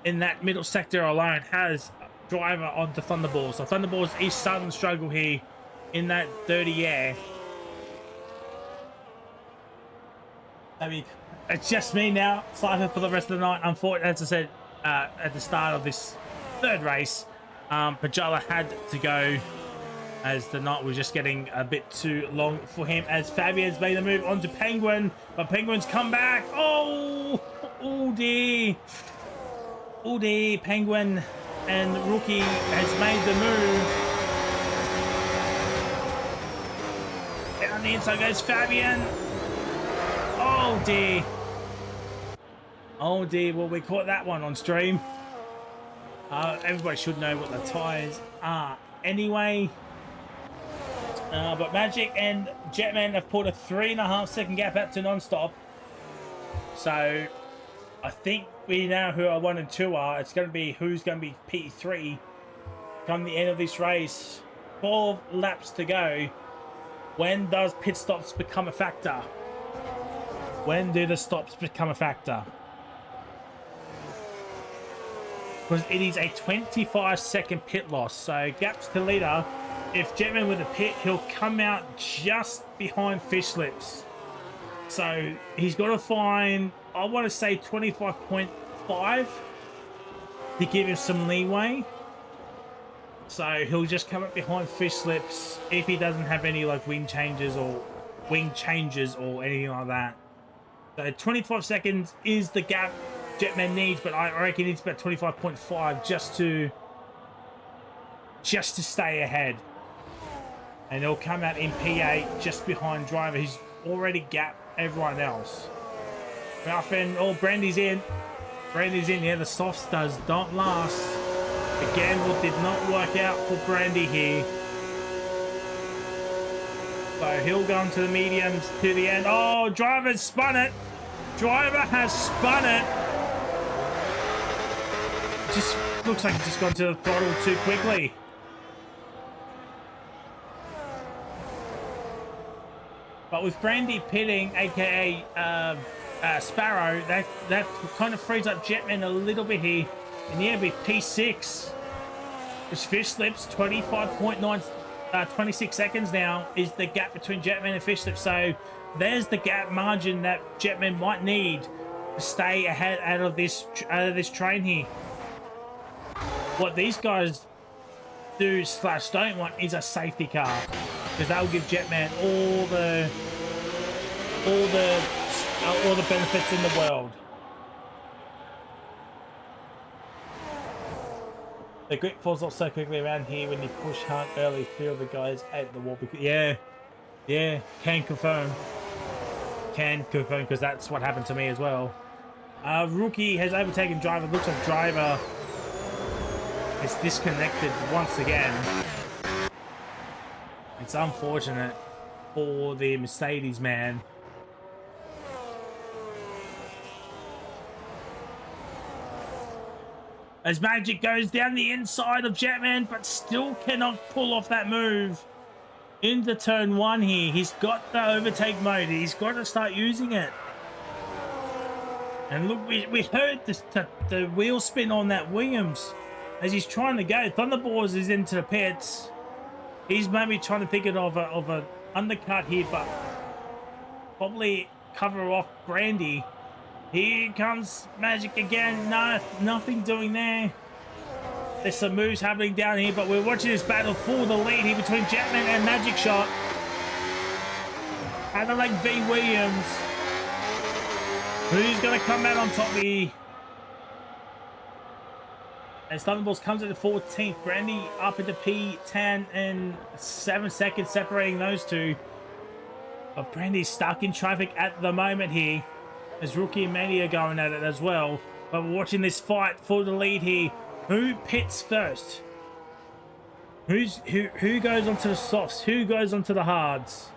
in that middle sector alone. Has Driver on the Thunderballs. So Thunderballs is starting to struggle here in that dirty air. I mean, it's just me now, Cypher, for the rest of the night. Unfortunately, as I said at the start of this third race, Pajala had to go as the night was just getting a bit too long for him, as Fabian's made the move onto Penguin, but Penguin's come back. Oh dear. Oh dear, Penguin and Rookie has made the move. Down the inside goes Fabian. Oh dear. Oh dear, well, we caught that one on stream. Everybody should know what the tyres are anyway. But Magic and Jetman have put a 3.5 second gap up to Nonstop. So I think we know who our 1 and 2 are. It's going to be who's going to be P3 come the end of this race. 4 laps to go. When does pit stops become a factor? When do the stops become a factor? Because it is a 25-second pit loss. So gaps to leader. If Jetman with a pit, he'll come out just behind Fish Lips. So he's got to find, I want to say 25.5 to give him some leeway. So he'll just come up behind Fish Slips if he doesn't have any like wing changes or anything like that. So 25 seconds is the gap Jetman needs, but I reckon he needs about 25.5 just to stay ahead. And he'll come out in P8 just behind Driver, who's already gapped everyone else. Muffin, oh, Brandy's in. Brandy's in. Yeah, the softs does not last. Again, what did not work out for Brandy here. So he'll go into the mediums to the end. Oh, Driver's spun it. Driver has spun it. Just looks like he's just gone to the throttle too quickly. But with Brandy pitting, aka Sparrow, that kind of frees up Jetman a little bit here. And yeah, with P6, his Fish Slips 25.9, 26 seconds now is the gap between Jetman and Fish Slips. So there's the gap margin that Jetman might need to stay ahead out of this train here. What these guys do / don't want is a safety car, because that will give Jetman all the benefits in the world. The grip falls off so quickly around here when you push hard early. Feel the guys at the wall. Yeah, can confirm, because that's what happened to me as well. Rookie has overtaken Driver. Looks like Driver is disconnected once again. It's unfortunate for the Mercedes man. As Magic goes down the inside of Jetman, but still cannot pull off that move into turn 1 here. He's got the overtake mode. He's got to start using it. And look, we heard the wheel spin on that Williams as he's trying to go. Thunderballs is into the pits. He's maybe trying to think of an undercut here, but probably cover off Brandy. Here comes Magic again. No, nothing doing there. There's some moves happening down here, but we're watching this battle for the lead here between Jetman and Magic Shot. Cadillac v Williams. Who's going to come out on top here? As Thunderballs comes at the 14th. Brandy up into P10 and 7 seconds separating those two. But Brandy's stuck in traffic at the moment here, as Rookie and Manny are going at it as well. But we're watching this fight for the lead here. Who pits first? Who goes onto the softs? Who goes onto the hards?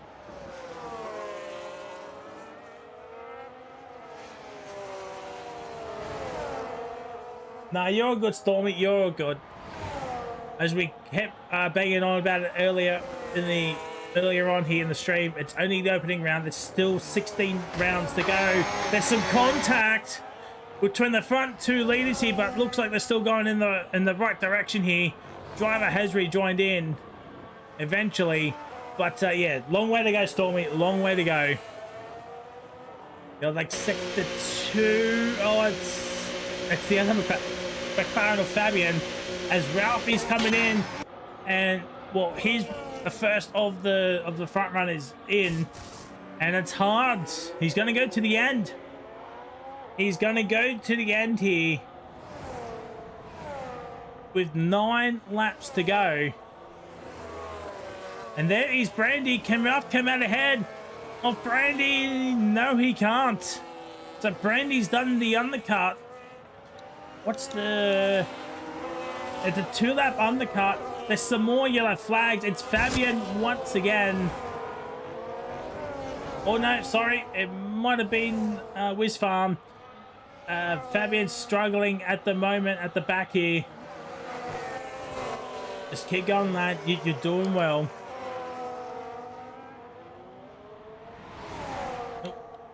Nah, you're all good, Stormy. You're all good. As we kept banging on about it earlier on here in the stream, it's only the opening round. There's still 16 rounds to go. There's some contact between the front two leaders here, but looks like they're still going in the right direction here. Driver has rejoined in eventually, but yeah, long way to go, Stormy. Long way to go. You're like sector 2. Oh, it's the other McLaren of Fabian, as Ralph is coming in, and well, he's the first of the front runners in, and it's hard. He's going to go to the end. He's going to go to the end here with 9 laps to go. And there is Brandy. Can Ralph come out ahead of Brandy? No, he can't. So Brandy's done the undercut. What's the... It's a 2-lap undercut. There's some more yellow flags. It's Fabian once again. Oh no, sorry. It might have been Wiz Farm. Fabian's struggling at the moment at the back here. Just keep going, lad. You're doing well.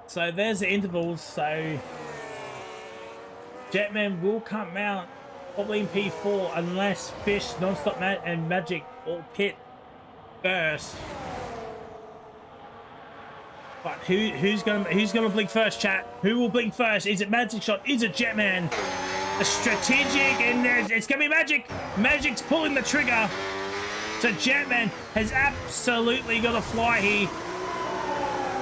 So there's the intervals. So Jetman will come out probably in P4 unless Fish, Non-Stop Matt, and Magic all pit first. But who's gonna blink first, chat? Who will blink first? Is it Magic Shot? Is it Jetman? A strategic, and it's going to be Magic. Magic's pulling the trigger. So Jetman has absolutely got to fly here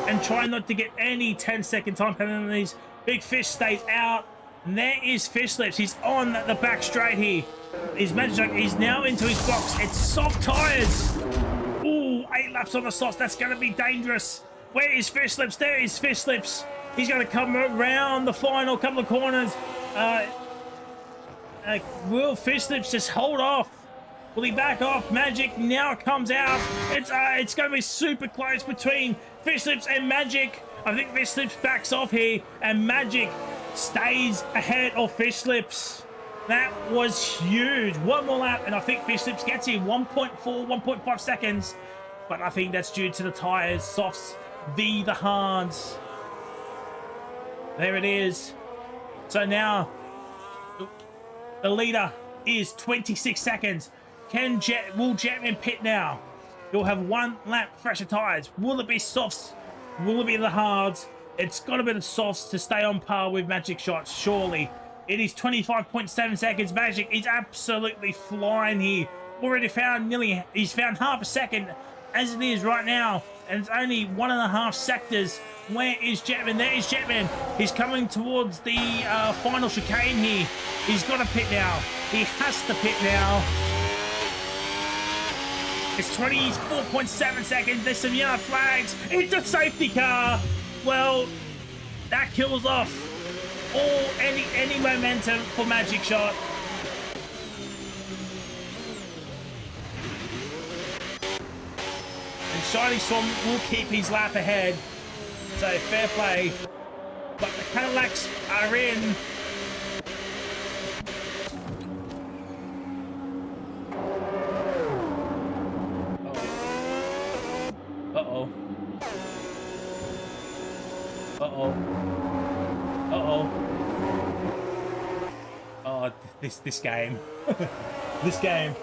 and try not to get any 10-second time penalties. Big Fish stays out. And there is Fish Lips. He's on the back straight here. His Magic, he's now into his box. It's soft tires. Ooh, 8 laps on the softs. That's going to be dangerous. Where is Fish Lips? There is Fish Lips. He's going to come around the final couple of corners. Will Fish Lips just hold off? Will he back off? Magic now comes out. It's going to be super close between Fish Lips and Magic. I think Fish Lips backs off here, and Magic stays ahead of Fish Lips. That was huge. One more lap, and I think Fish Lips gets here 1.4, 1.5 seconds. But I think that's due to the tires. Softs v the hards. There it is. So now the leader is 26 seconds. Will Jetman pit now? He'll have 1 lap fresher tires. Will it be softs? Will it be the hards? It's got to be the softs to stay on par with Magic Shots, surely. It is 25.7 seconds. Magic is absolutely flying here. Already found he's found half a second as it is right now. And it's only 1.5 sectors. Where is Jetman? There is Jetman. He's coming towards the final chicane here. He's got to pit now. He has to pit now. It's 24.7 seconds. There's some yellow flags. It's a safety car. Well, that kills off any momentum for Magic Shot. And Shining Storm will keep his lap ahead. So fair play. But the Cadillacs are in. Uh-oh. Uh-oh. Uh-oh. Oh, this game. This game.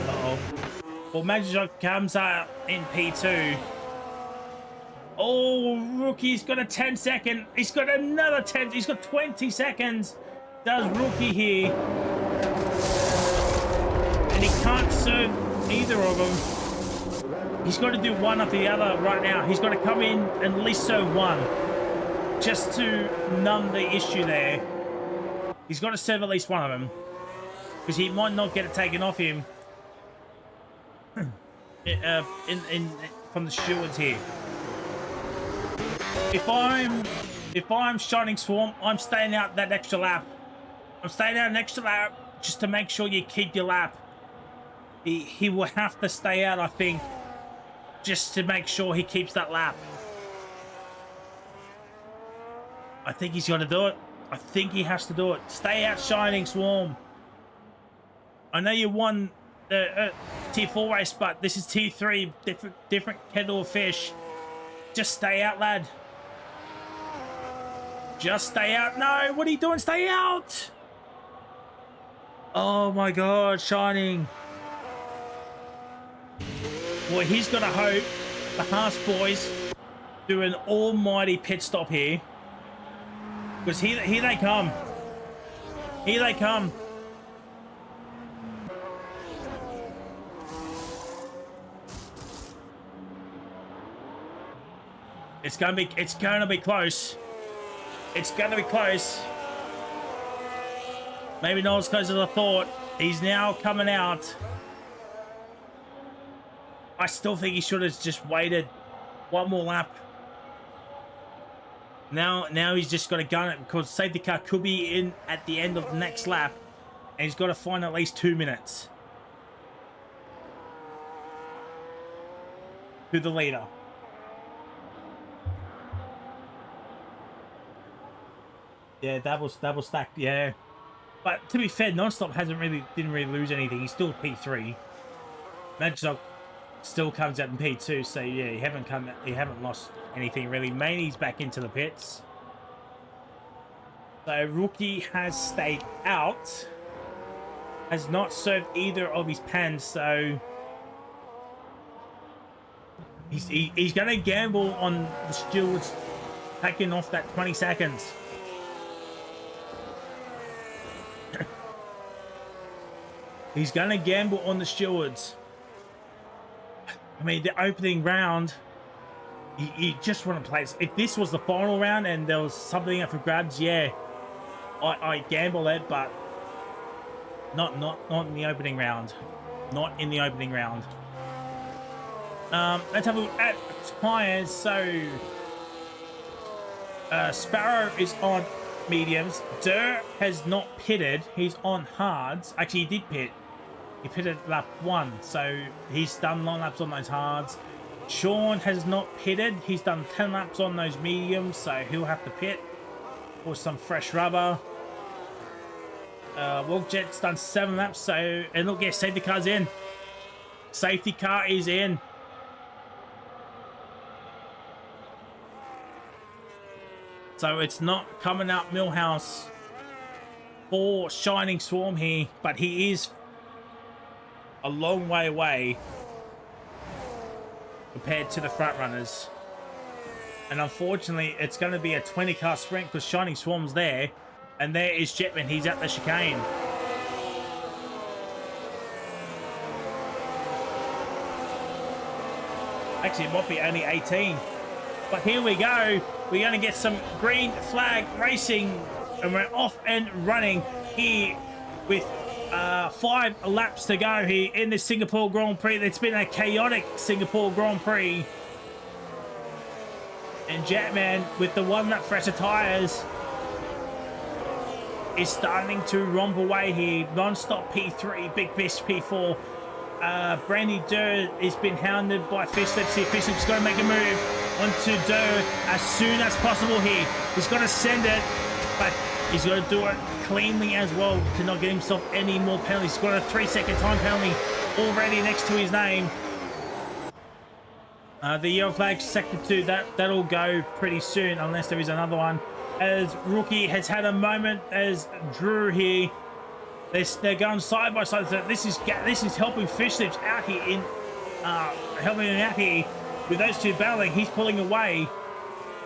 Uh-oh. Well, Magic comes out in P2. Oh, Rookie's got a 10-second. He's got another 10. He's got 20 seconds. Does Rookie here. And he can't serve either of them. He's got to do one after the other right now. He's got to come in and at least serve one. Just to numb the issue there. He's got to serve at least one of them. Because he might not get it taken off him. From the stewards here. If I'm Shining Swarm, I'm staying out that extra lap. I'm staying out an extra lap just to make sure you keep your lap. He will have to stay out, I think, just to make sure he keeps that lap. I think he's got to do it. I think he has to do it. Stay out, Shining Swarm. I know you won the Tier 4 race, but this is Tier 3. Different kettle of fish. Just stay out, lad. Just stay out. No, what are you doing? Stay out. Oh my God, Shining. Well, he's got to hope the Haas boys do an almighty pit stop here. Because here they come. Here they come. It's gonna be close. It's gonna be close. Maybe not as close as I thought. He's now coming out. I still think he should have just waited one more lap. Now he's just got to gun it because safety car could be in at the end of the next lap. And he's got to find at least 2 minutes. To the leader. Yeah, double stacked, yeah. But to be fair, Nonstop didn't really lose anything. He's still P3. Magic still comes out in P2, so yeah, he haven't lost anything really. Maney's back into the pits. So Rookie has stayed out. Has not served either of his pens, so he's gonna gamble on the stewards Taking off that 20 seconds. He's going to gamble on the stewards. I mean, the opening round, you just want to play. If this was the final round and there was something up for grabs, yeah, I gamble it, but not in the opening round. Not in the opening round. Let's have a look at tires. So, Sparrow is on mediums. Durr has not pitted. He's on hards. Actually, he did pit. He pitted lap 1, so he's done long laps on those hards. Sean has not pitted. He's done 10 laps on those mediums, so he'll have to pit for some fresh rubber. Walkjet's done 7 laps, so... And look, yeah, safety car's in. Safety car is in. So it's not coming out Millhouse for Shining Swarm here, but he is a long way away compared to the front runners. And unfortunately, it's going to be a 20-car sprint because Shining Swarm's there. And there is Jetman. He's at the chicane. Actually, it might be only 18. But here we go. We're going to get some green flag racing. And we're off and running here with 5 laps to go here in the Singapore Grand Prix. It's been a chaotic Singapore Grand Prix. And Jetman, with the 1 lap fresher tyres, is starting to romp away here. Non-stop P3, Big Fish P4. Brandy Durr has been hounded by Fishlips here. Fishlips got to make a move onto Durr as soon as possible here. He's got to send it, but he's got to do it cleanly as well to not get himself any more penalties. He's got a 3-second time penalty already next to his name. The yellow flag sector 2, that'll go pretty soon unless there is another one. As Rookie has had a moment as Drew here. They're going side by side. So this is helping Fishlips out here in helping him out here with those two battling. He's pulling away,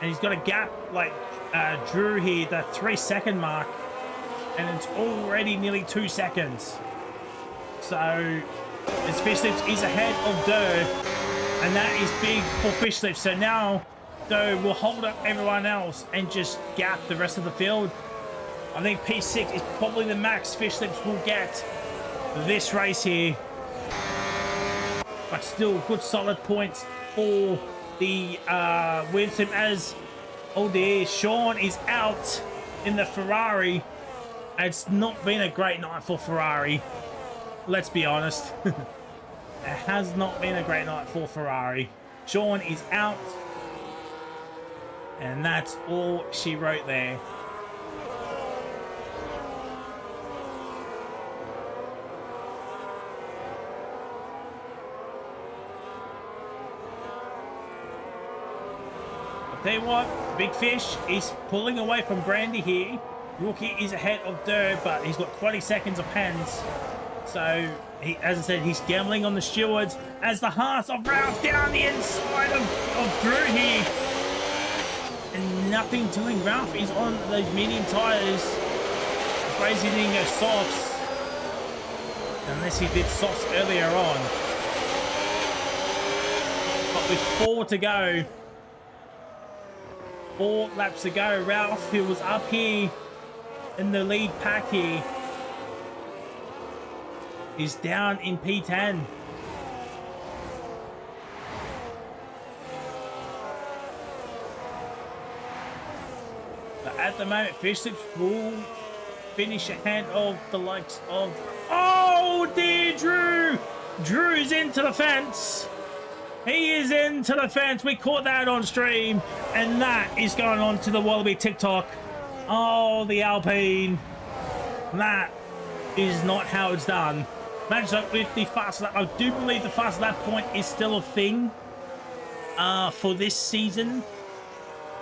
and he's got a gap like Drew here, the 3-second mark, and it's already nearly 2 seconds. So as Fishlips is ahead of Durr, and that is big for Fishlips. So now Durr will hold up everyone else and just gap the rest of the field. I think P6 is probably the max Fishlips will get this race here. But still, good solid points for the Winston as, oh dear, Sean is out in the Ferrari. It's not been a great night for Ferrari. Let's be honest. It has not been a great night for Ferrari. Sean is out. And that's all she wrote there. Tell you what, Big Fish is pulling away from Brandy here. Rookie is ahead of Durr, but he's got 20 seconds of pens. So, as I said, he's gambling on the stewards as the hearts of Ralph down the inside of Drew here. And nothing doing. Ralph is on those medium tyres. Crazy didn't go softs. Unless he did softs earlier on. But with 4 to go. 4 laps to go. Ralph, who was up here in the lead pack here, is down in P10. But at the moment, Fishlips will finish ahead of the likes of... Oh dear, Drew! Drew's into the fence. He is into the fence. We caught that on stream. And that is going on to the Wallaby TikTok. Oh, the Alpine. That is not how it's done. Match up with the fast lap. I do believe the fast lap point is still a thing for this season.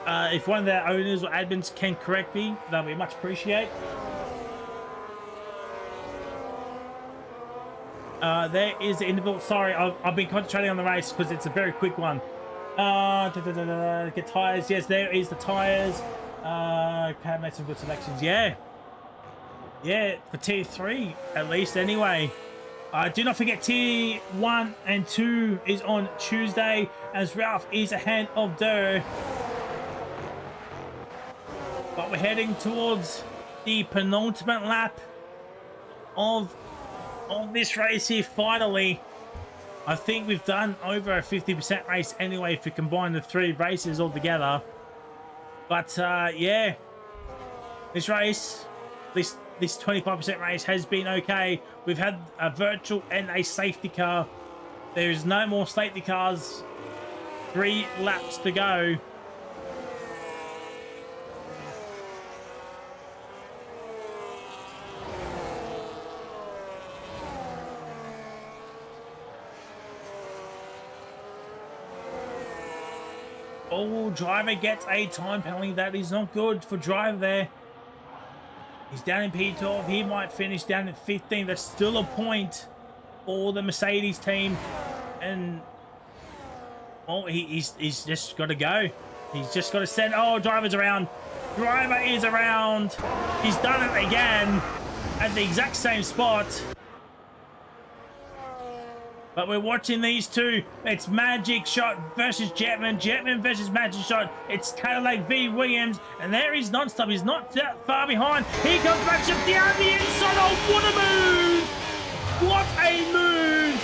If one of their owners or admins can correct me, that would be much appreciated. There is the interval. Sorry, I've been concentrating on the race because it's a very quick one. Get tires. Yes, there is the tires. Can make some good selections. Yeah, for tier 3 at least. Anyway, do not forget tier 1 and 2 is on Tuesday, as Ralph is ahead of Durr. But we're heading towards the penultimate lap of this race here. Finally, I think we've done over a 50% race anyway if we combine the 3 races all together. But yeah, this race, this 25% race has been okay. We've had a virtual and a safety car. There is no more safety cars. 3 laps to go. Oh, driver gets a time penalty. That is not good for driver there. He's down in P12. He might finish down at 15. That's still a point for the Mercedes team. And, oh, he's just got to go. He's just got to send. Oh, driver's around. Driver is around. He's done it again at the exact same spot. But we're watching these two. It's Magic Shot versus Jetman. Jetman versus Magic Shot. It's Cadillac v Williams. And there he's non-stop. He's not that far behind. He comes back down the inside. Oh, what a move! What a move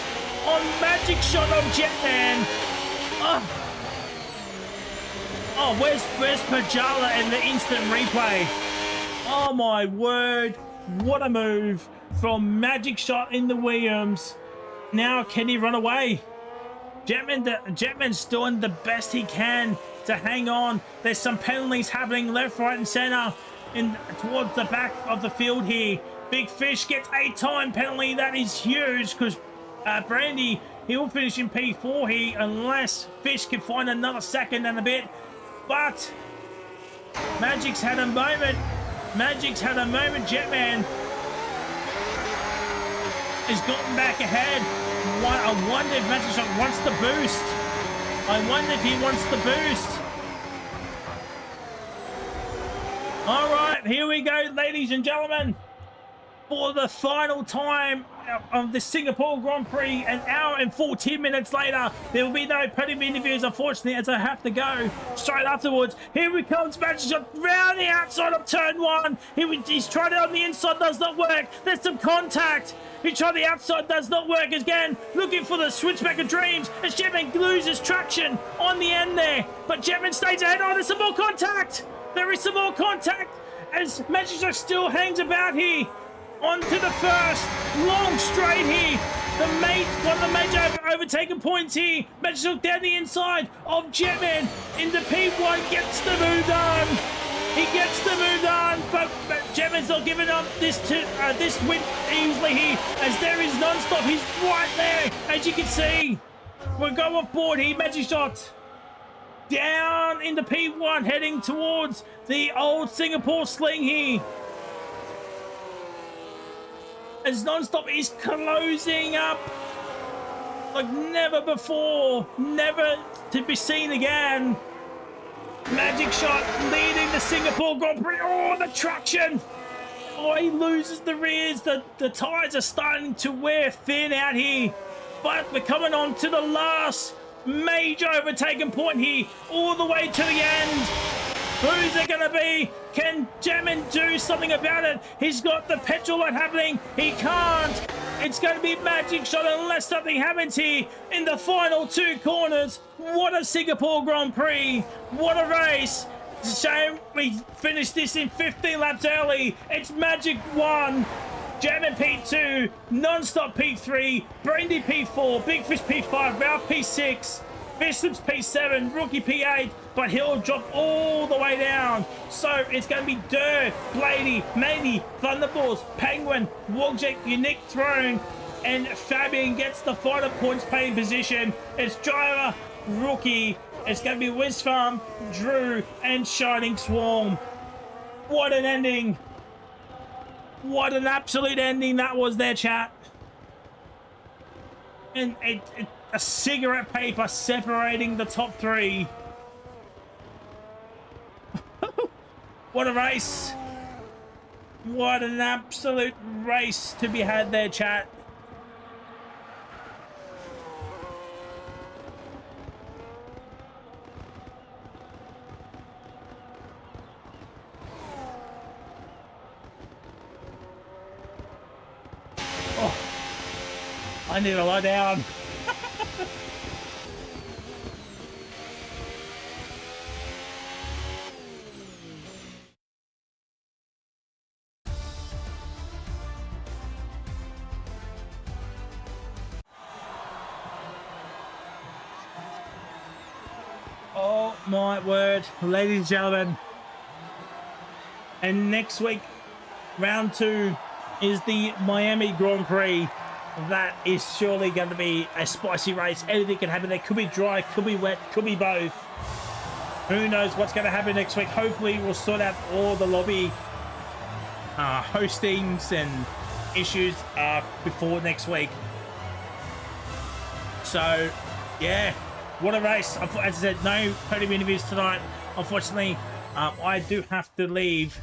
on Magic Shot on Jetman. Oh, where's Pajala in the instant replay? Oh, my word. What a move from Magic Shot in the Williams. Now, can he run away? Jetman's doing the best he can to hang on. There's some penalties happening left, right, and center towards the back of the field here. Big Fish gets a time penalty. That is huge because Brandy, he will finish in P4 here unless Fish can find another second and a bit. But Magic's had a moment. Jetman has gotten back ahead. I wonder if Magic Shot wants the boost. I wonder if he wants the boost. All right, here we go, ladies and gentlemen. For the final time of the Singapore Grand Prix, an hour and 14 minutes later, there will be no podium interviews, unfortunately, as I have to go straight afterwards. Here he comes, Magic Shot round the outside of turn 1. He's tried it on the inside, does not work. There's some contact. He tried the outside, does not work again. Looking for the switchback of dreams as Jetman loses traction on the end there. But Jetman stays ahead. Oh, there's some more contact. There is some more contact as Magic Shot still hangs about here. On to the first long straight here. One of the major overtaken points here. Magic Shot down the inside of Jetman into P1. Gets the move done. He gets the move done, but Jetman's not giving up this win easily here, as there is non-stop. He's right there, as you can see. We'll go off board here. Magic Shot down into P1, heading towards the old Singapore sling here. As non-stop is closing up like never before, never to be seen again. Magic Shot leading the Singapore Grand Prix. Oh, the traction. Oh, he loses the rears. The tyres are starting to wear thin out here. But we're coming on to the last major overtaken point here, all the way to the end. Who's it going to be? Can Jetman do something about it? He's got the petrol light happening. He can't. It's going to be Magic Shot unless something happens here in the final 2 corners. What a Singapore Grand Prix. What a race. It's a shame we finished this in 15 laps early. It's Magic 1, Jetman P2, Non-Stop P3, Brandy P4, Big Fish P5, Ralph P6, Fisham's P7, Rookie P8, but he'll drop all the way down. So it's going to be Durr, Blady, Maney, Thunderballs, Penguin, Woljek, Unique Throne, and Fabian gets the final points paying position. It's Driver, Rookie. It's going to be Wizfarm, Drew, and Shining Swarm. What an ending. What an absolute ending that was there, chat. And a cigarette paper separating the top three. What a race. What an absolute race to be had there, chat. Oh, I need to lie down. Oh my word, ladies and gentlemen. And next week, round 2 is the Miami Grand Prix. That is surely going to be a spicy race. Anything can happen there. Could be dry, could be wet, could be both. Who knows what's going to happen next week. Hopefully we'll sort out all the lobby hostings and issues before next week. So, yeah, what a race. As I said, no podium interviews tonight. Unfortunately, I do have to leave.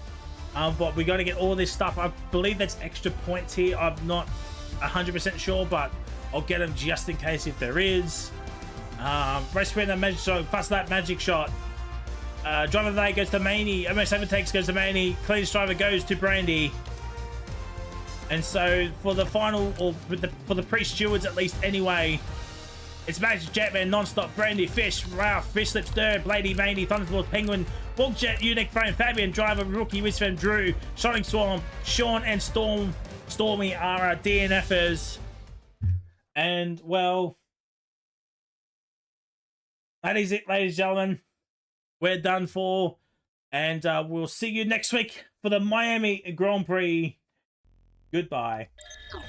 But we got to get all this stuff. I believe that's extra points here. I'm not 100% sure, but I'll get them just in case if there is. Race winner, magic shot, fast lap, magic shot. Driver of the day goes to Maney. MS7 takes goes to Maney. Cleanest driver goes to Brandy. And so for the final, or for the pre-stewards at least anyway, it's Magic Jetman, Non-Stop, Brandy, Fish, Ralph, Fish Slips, Dirt, Blady, Maney, Thunderbolt, Penguin, Bulkjet, Unique Frame, Fabian, Driver, Rookie, Wisfam, Drew, Shining Swarm, Sean, and Stormy are our DNFers. And, well, that is it, ladies and gentlemen. We're done for. And we'll see you next week for the Miami Grand Prix. Goodbye.